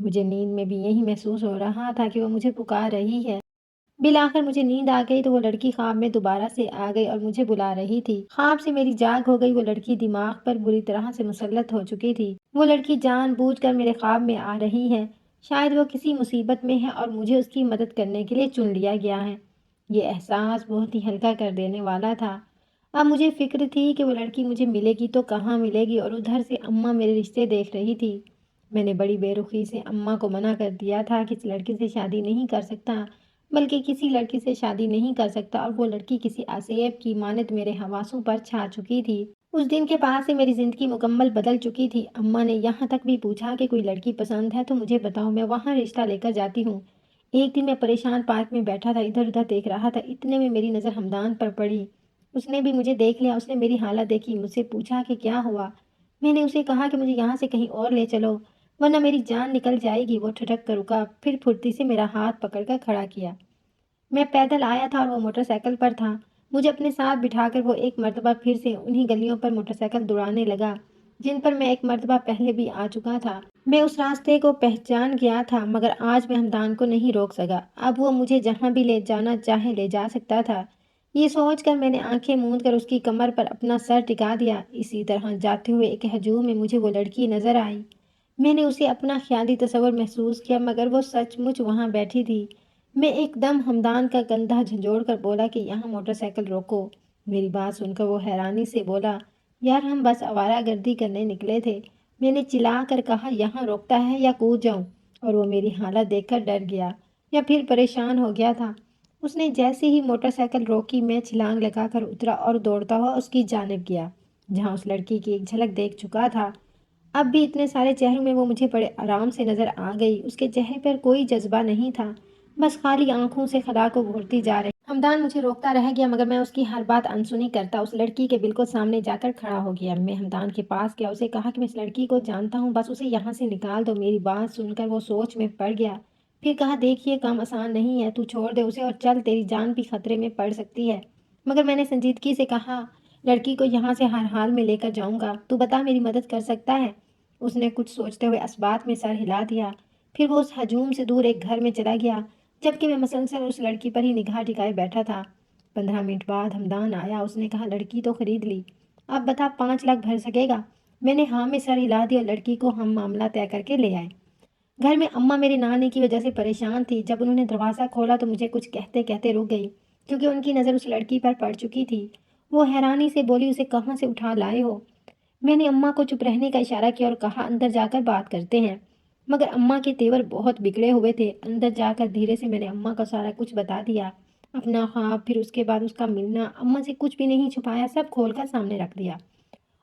مجھے نیند میں بھی یہی محسوس ہو رہا تھا کہ وہ مجھے پکار رہی ہے۔ بالآخر مجھے نیند آ گئی تو وہ لڑکی خواب میں دوبارہ سے آ گئی اور مجھے بلا رہی تھی۔ خواب سے میری جاگ ہو گئی۔ وہ لڑکی دماغ پر بری طرح سے مسلط ہو چکی تھی۔ وہ لڑکی جان بوجھ کر میرے خواب میں آ رہی ہے۔ شاید وہ کسی مصیبت میں ہے اور مجھے اس کی مدد کرنے کے لیے چن لیا گیا ہے۔ یہ احساس بہت ہی ہلکا کر دینے والا تھا۔ اب مجھے فکر تھی کہ وہ لڑکی مجھے ملے گی تو کہاں ملے گی، اور ادھر سے اماں میرے رشتے دیکھ رہی تھی۔ میں نے بڑی بے رخی سے اماں کو منع کر دیا تھا کہ اس لڑکی سے شادی نہیں کر سکتا، بلکہ کسی لڑکی سے شادی نہیں کر سکتا، اور وہ لڑکی کسی آسیب کی مانند میرے حواسوں پر چھا چکی تھی۔ اس دن کے بعد سے میری زندگی مکمل بدل چکی تھی۔ اماں نے یہاں تک بھی پوچھا کہ کوئی لڑکی پسند ہے تو مجھے بتاؤ، میں وہاں رشتہ لے کر جاتی ہوں۔ ایک دن میں پریشان پارک میں بیٹھا تھا، ادھر ادھر دیکھ رہا تھا، اتنے میں میری نظر ہمدان پر پڑی۔ اس نے بھی مجھے دیکھ لیا۔ اس نے میری حالت دیکھی، مجھ سے پوچھا کہ کیا ہوا۔ میں نے اسے کہا کہ مجھے یہاں سے کہیں اور لے چلو ورنہ میری جان نکل جائے گی۔ وہ ٹھٹک کر رکا، پھر پھرتی سے میرا ہاتھ پکڑ کر کھڑا کیا۔ میں پیدل آیا تھا اور وہ موٹر سائیکل پر تھا۔ مجھے اپنے ساتھ بٹھا کر وہ ایک مرتبہ پھر سے انہی گلیوں پر موٹر سائیکل دوڑانے لگا جن پر میں ایک مرتبہ پہلے بھی آ چکا تھا۔ میں اس راستے کو پہچان گیا تھا، مگر آج میں ہمدان کو نہیں روک سکا۔ اب وہ مجھے جہاں بھی لے جانا چاہے لے جا سکتا تھا۔ یہ سوچ کر میں نے آنکھیں موند کر اس کی کمر پر اپنا سر ٹکا دیا۔ اسی طرح جاتے ہوئے ایک ہجوم میں مجھے وہ لڑکی نظر آئی۔ میں نے اسے اپنا خیالی تصور محسوس کیا، مگر وہ سچ مچ وہاں بیٹھی تھی۔ میں ایک دم ہمدان کا کندھا جھنجھوڑ کر بولا کہ یہاں موٹر سائیکل روکو۔ میری بات سن کر وہ حیرانی سے بولا، یار ہم بس آوارہ گردی کرنے نکلے تھے۔ میں نے چلا کر کہا، یہاں روکتا ہے یا کود جاؤں؟ اور وہ میری حالت دیکھ کر ڈر گیا یا پھر پریشان ہو گیا تھا۔ اس نے جیسے ہی موٹر سائیکل روکی، میں چھلانگ لگا کر اترا اور دوڑتا ہوا اس کی جانب گیا جہاں اس لڑکی کی ایک جھلک دیکھ چکا تھا۔ اب بھی اتنے سارے چہروں میں وہ مجھے بڑے آرام سے نظر آ گئی۔ اس کے چہرے پر کوئی جذبہ نہیں تھا، بس خالی آنکھوں سے خلا کو گھورتی جا رہی۔ ہمدان مجھے روکتا رہ گیا، مگر میں اس کی ہر بات انسنی کرتا اس لڑکی کے بالکل سامنے جا کر کھڑا ہو گیا۔ میں ہمدان کے پاس گیا، اسے کہا کہ میں اس لڑکی کو جانتا ہوں، بس اسے یہاں سے نکال دو۔ میری بات سن کر وہ سوچ میں پڑ گیا، پھر کہا، دیکھ یہ کام آسان نہیں ہے، تو چھوڑ دے اسے اور چل، تیری جان بھی خطرے میں پڑ سکتی ہے۔ مگر میں نے سنجیدگی سے کہا، لڑکی کو یہاں سے ہر حال میں لے کر جاؤں گا، تو بتا میری مدد کر سکتا ہے؟ اس نے کچھ سوچتے ہوئے اسبات میں سر ہلا دیا، پھر وہ اس ہجوم سے دور ایک گھر میں چلا گیا، جبکہ میں مسلسل اس لڑکی پر ہی نگاہ ٹکائے بیٹھا تھا۔ 15 منٹ بعد ہمدان آیا۔ اس نے کہا، لڑکی تو خرید لی، اب بتا 5 لاکھ بھر سکے گا؟ میں نے ہاں میں سر ہلا دیا اور لڑکی کو ہم معاملہ طے کر کے لے آئے۔ گھر میں اماں میرے نانے کی وجہ سے پریشان تھی۔ جب انہوں نے دروازہ کھولا تو مجھے کچھ کہتے کہتے رک گئی، کیونکہ ان کی نظر اس لڑکی پر پڑ چکی تھی۔ وہ حیرانی سے بولی، اسے کہاں سے اٹھا لائے ہو؟ میں نے اماں کو چپ رہنے کا اشارہ کیا اور کہا، اندر جا کر بات کرتے ہیں۔ مگر اماں کے تیور بہت بگڑے ہوئے تھے۔ اندر جا کر دھیرے سے میں نے اماں کو سارا کچھ بتا دیا، اپنا خواب، پھر اس کے بعد اس کا ملنا۔ اماں سے کچھ بھی نہیں چھپایا، سب کھول کر سامنے رکھ دیا،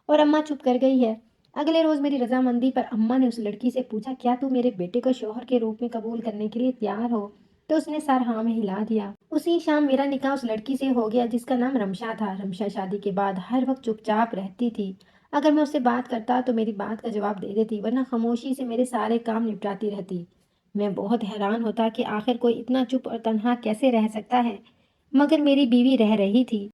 اور اماں چپ کر گئی ہے۔ اگلے روز میری رضامندی پر اماں نے اس لڑکی سے پوچھا، کیا تم میرے بیٹے کو شوہر کے روپ میں قبول کرنے کے لیے تیار ہو؟ تو اس نے سر ہاں میں ہلا دیا۔ اسی شام میرا نکاح اس لڑکی سے ہو گیا جس کا نام رمشا تھا۔ رمشا شادی کے بعد ہر وقت چپ چاپ رہتی تھی۔ اگر میں اس سے بات کرتا تو میری بات کا جواب دے دیتی، ورنہ خاموشی سے میرے سارے کام نپٹاتی رہتی۔ میں بہت حیران ہوتا کہ آخر کوئی اتنا چپ اور تنہا کیسے رہ سکتا ہے، مگر میری بیوی رہ رہی تھی۔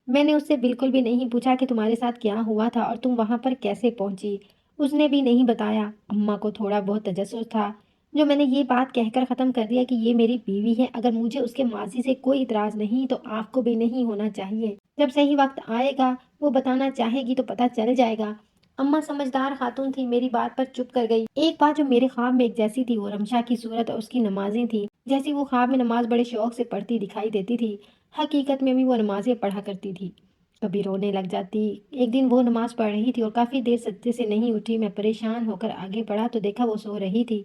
میں نے اس سے بالکل بھی نہیں پوچھا کہ تمہارے ساتھ کیا ہوا تھا اور تم وہاں پر کیسے پہنچی۔ اس نے بھی نہیں بتایا۔ اماں کو تھوڑا بہت تجسس تھا، جو میں نے یہ بات کہہ کر ختم کر دیا کہ یہ میری بیوی ہے، اگر مجھے اس کے ماضی سے کوئی اعتراض نہیں تو آپ کو بھی نہیں ہونا چاہیے۔ جب صحیح وقت آئے گا وہ بتانا چاہے گی تو پتہ چل جائے گا۔ اماں سمجھدار خاتون تھی، میری بات پر چپ کر گئی۔ ایک بات جو میرے خواب میں ایک جیسی تھی، وہ رمشا کی صورت اور اس کی نمازیں تھیں۔ جیسی وہ خواب میں نماز بڑے شوق سے پڑھتی دکھائی دیتی تھی، حقیقت میں بھی وہ نمازیں پڑھا کرتی تھی، کبھی رونے لگ جاتی۔ ایک دن وہ نماز پڑھ رہی تھی اور کافی دیر سجدے سے نہیں اٹھی۔ میں پریشان ہو کر آگے بڑھا تو دیکھا وہ سو رہی تھی۔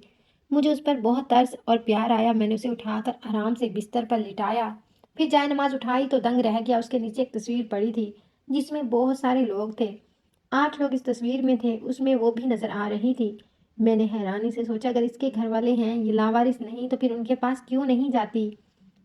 مجھے اس پر بہت ترس اور پیار آیا۔ میں نے اسے اٹھا کر آرام سے بستر پر لٹایا، پھر جائے نماز اٹھائی تو دنگ رہ گیا۔ اس کے نیچے ایک تصویر پڑی تھی جس میں بہت سارے لوگ تھے، 8 لوگ اس تصویر میں تھے، اس میں وہ بھی نظر آ رہی تھی۔ میں نے حیرانی سے سوچا، اگر اس کے گھر والے ہیں، یہ لاوارث نہیں، تو پھر ان کے پاس کیوں نہیں جاتی؟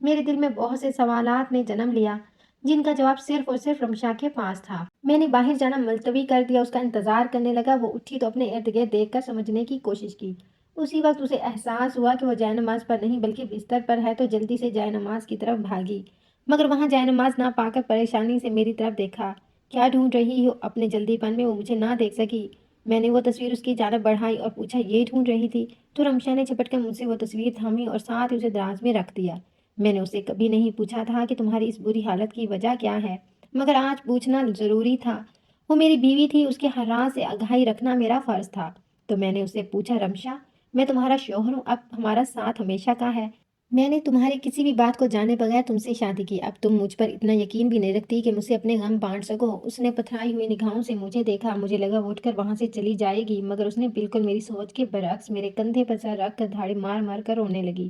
میرے دل میں بہت سے سوالات نے جنم لیا جن کا جواب صرف اور صرف رمشا کے پاس تھا۔ میں نے باہر جانا ملتوی کر دیا، اس کا انتظار کرنے لگا۔ وہ اٹھی تو اپنے ارد گرد دیکھ کر سمجھنے کی کوشش کی۔ اسی وقت اسے احساس ہوا کہ وہ جائے نماز پر نہیں بلکہ بستر پر ہے، تو جلدی سے جائے نماز کی طرف بھاگی، مگر وہاں جائے نماز نہ پا کر پریشانی سے میری طرف دیکھا۔ کیا ڈھونڈ رہی ہو؟ اپنے جلدی پن میں وہ مجھے نہ دیکھ سکی۔ میں نے وہ تصویر اس کی جانب بڑھائی اور پوچھا، یہ ڈھونڈ رہی تھی؟ تو رمشا نے جھپٹ کر مجھ سے وہ تصویر تھامی اور ساتھ ہی اسے دراز میں رکھ دیا۔ میں نے اسے کبھی نہیں پوچھا تھا کہ تمہاری اس بری حالت کی وجہ کیا ہے، مگر آج پوچھنا ضروری تھا۔ وہ میری بیوی تھی، اس کے ہر راز سے آگاہی رکھنا میرا فرض تھا۔ تو میں نے اسے پوچھا، رمشا، میں تمہارا شوہر ہوں، اب ہمارا ساتھ ہمیشہ کا ہے۔ میں نے تمہاری کسی بھی بات کو جانے بغیر تم سے شادی کی، اب تم مجھ پر اتنا یقین بھی نہیں رکھتی کہ مجھ سے اپنے غم بانٹ سکو۔ اس نے پتھرائی ہوئی نگاہوں سے مجھے دیکھا، مجھے لگا وہ اٹھ کر وہاں سے چلی جائے گی، مگر اس نے بالکل میری سوچ کے برعکس میرے کندھے پر سر رکھ کر دھاڑی مار مار کر رونے لگی۔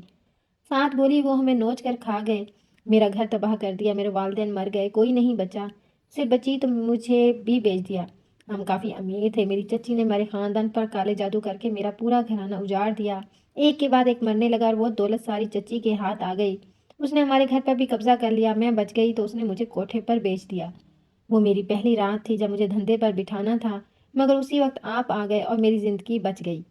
ساتھ بولی، وہ ہمیں نوچ کر کھا گئے، میرا گھر تباہ کر دیا، میرے والدین مر گئے، کوئی نہیں بچا، صرف بچی تو مجھے بھی بیچ دیا۔ ہم کافی امیر تھے، میری چچی نے ہمارے خاندان پر کالے جادو کر کے میرا پورا گھرانہ اجاڑ دیا۔ ایک کے بعد ایک مرنے لگا اور وہ دولت ساری چچی کے ہاتھ آ گئی۔ اس نے ہمارے گھر پر بھی قبضہ کر لیا، میں بچ گئی تو اس نے مجھے کوٹھے پر بیچ دیا۔ وہ میری پہلی رات تھی جب مجھے دھندے پر بٹھانا تھا، مگر اسی وقت آپ آ گئے اور میری زندگی بچ گئی۔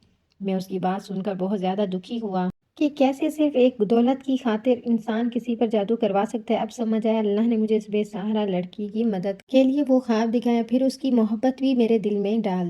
میں اس کی بات سن کر بہت زیادہ دکھی ہوا کہ کیسے صرف ایک دولت کی خاطر انسان کسی پر جادو کروا سکتا ہے۔ اب سمجھ آیا، اللہ نے مجھے اس بے سہارا لڑکی کی مدد کے لیے وہ خواب دکھایا، پھر اس کی محبت بھی میرے دل میں ڈال